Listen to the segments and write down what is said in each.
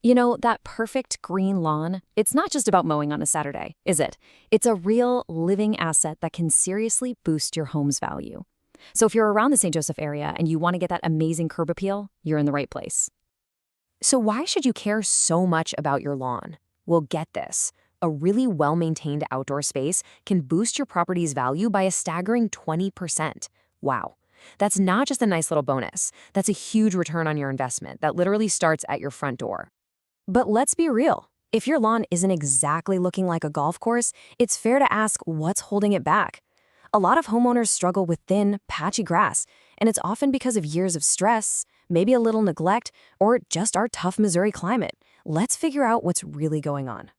You know, that perfect green lawn, it's not just about mowing on a Saturday, is it? It's a real living asset that can seriously boost your home's value. So if you're around the St. Joseph area and you want to get that amazing curb appeal, you're in the right place. So why should you care so much about your lawn? Well, get this. A really well-maintained outdoor space can boost your property's value by a staggering 20%. Wow. That's not just a nice little bonus. That's a huge return on your investment that literally starts at your front door. But let's be real. If your lawn isn't exactly looking like a golf course, it's fair to ask what's holding it back. A lot of homeowners struggle with thin, patchy grass, and it's often because of years of stress, maybe a little neglect, or just our tough Missouri climate. Let's figure out what's really going on.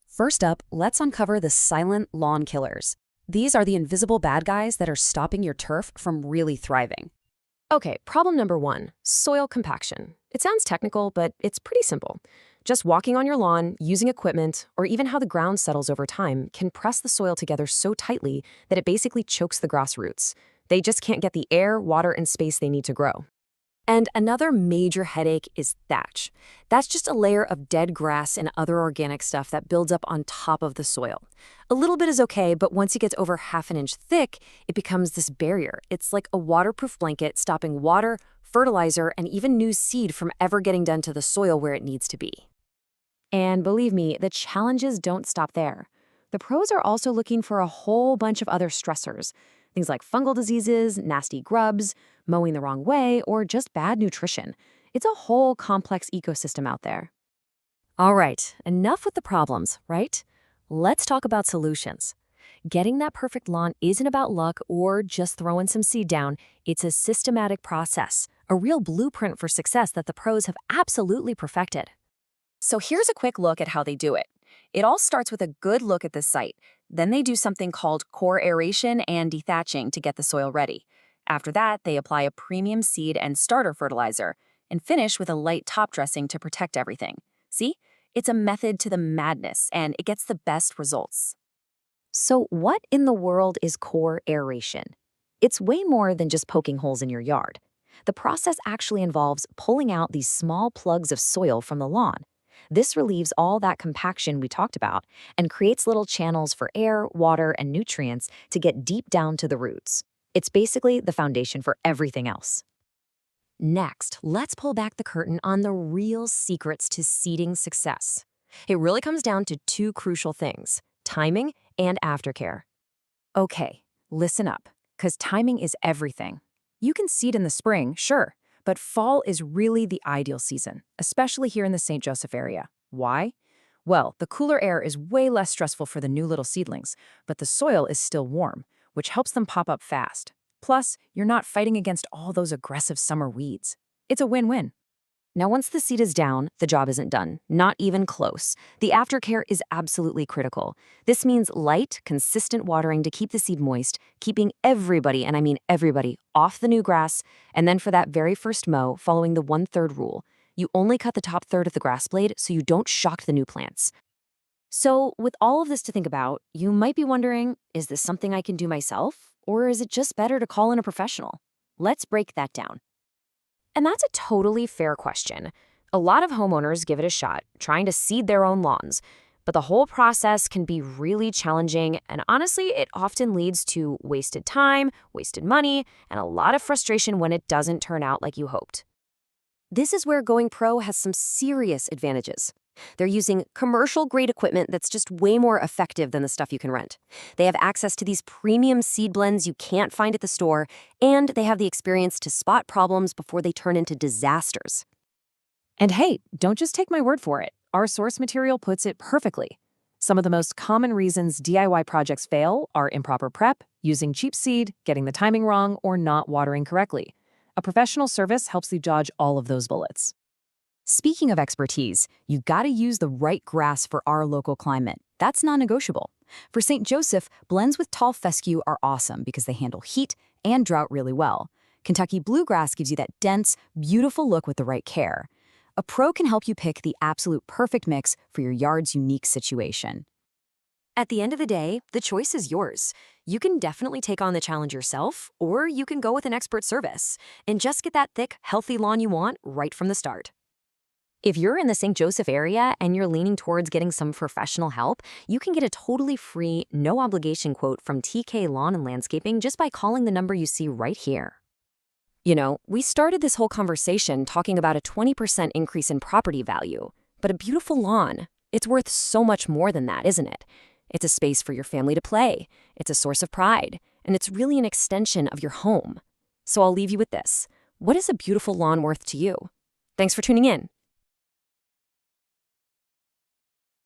First up, let's uncover the silent lawn killers. These are the invisible bad guys that are stopping your turf from really thriving. Okay, problem number one, soil compaction. It sounds technical, but it's pretty simple. Just walking on your lawn, using equipment, or even how the ground settles over time can press the soil together so tightly that it basically chokes the grass roots. They just can't get the air, water, and space they need to grow. And another major headache is thatch. That's just a layer of dead grass and other organic stuff that builds up on top of the soil. A little bit is okay, but once it gets over half an inch thick, it becomes this barrier. It's like a waterproof blanket stopping water, fertilizer, and even new seed from ever getting done to the soil where it needs to be. And believe me, the challenges don't stop there. The pros are also looking for a whole bunch of other stressors. Things like fungal diseases, nasty grubs, mowing the wrong way, or just bad nutrition. It's a whole complex ecosystem out there. All right, enough with the problems, right? Let's talk about solutions. Getting that perfect lawn isn't about luck or just throwing some seed down. It's a systematic process, a real blueprint for success that the pros have absolutely perfected. So here's a quick look at how they do it. It all starts with a good look at the site. Then they do something called core aeration and dethatching to get the soil ready. After that, they apply a premium seed and starter fertilizer and finish with a light top dressing to protect everything. See? It's a method to the madness, and it gets the best results. So what in the world is core aeration? It's way more than just poking holes in your yard. The process actually involves pulling out these small plugs of soil from the lawn. This relieves all that compaction we talked about and creates little channels for air, water, and nutrients to get deep down to the roots. It's basically the foundation for everything else. Next, let's pull back the curtain on the real secrets to seeding success. It really comes down to two crucial things: timing and aftercare. Okay, listen up, because timing is everything. You can seed in the spring, sure, but fall is really the ideal season, especially here in the St. Joseph area. Why? Well, the cooler air is way less stressful for the new little seedlings, but the soil is still warm, which helps them pop up fast. Plus, you're not fighting against all those aggressive summer weeds. It's a win-win. Now, once the seed is down, the job isn't done, not even close. The aftercare is absolutely critical. This means light, consistent watering to keep the seed moist, keeping everybody, and I mean everybody, off the new grass, and then for that very first mow, following the 1/3 rule. You only cut the top third of the grass blade so you don't shock the new plants. So, with all of this to think about, you might be wondering, is this something I can do myself, or is it just better to call in a professional? Let's break that down. And that's a totally fair question. A lot of homeowners give it a shot, trying to seed their own lawns. But the whole process can be really challenging, and honestly, it often leads to wasted time, wasted money, and a lot of frustration when it doesn't turn out like you hoped. This is where going pro has some serious advantages. They're using commercial-grade equipment that's just way more effective than the stuff you can rent. They have access to these premium seed blends you can't find at the store, and they have the experience to spot problems before they turn into disasters. And hey, don't just take my word for it. Our source material puts it perfectly. Some of the most common reasons DIY projects fail are improper prep, using cheap seed, getting the timing wrong, or not watering correctly. A professional service helps you dodge all of those bullets. Speaking of expertise, you gotta use the right grass for our local climate. That's non-negotiable. For St. Joseph, blends with tall fescue are awesome because they handle heat and drought really well. Kentucky bluegrass gives you that dense, beautiful look with the right care. A pro can help you pick the absolute perfect mix for your yard's unique situation. At the end of the day, the choice is yours. You can definitely take on the challenge yourself, or you can go with an expert service and just get that thick, healthy lawn you want right from the start. If you're in the St. Joseph area and you're leaning towards getting some professional help, you can get a totally free, no obligation quote from TK Lawn and Landscaping just by calling the number you see right here. You know, we started this whole conversation talking about a 20% increase in property value, but a beautiful lawn, it's worth so much more than that, isn't it? It's a space for your family to play, it's a source of pride, and it's really an extension of your home. So I'll leave you with this. What is a beautiful lawn worth to you? Thanks for tuning in.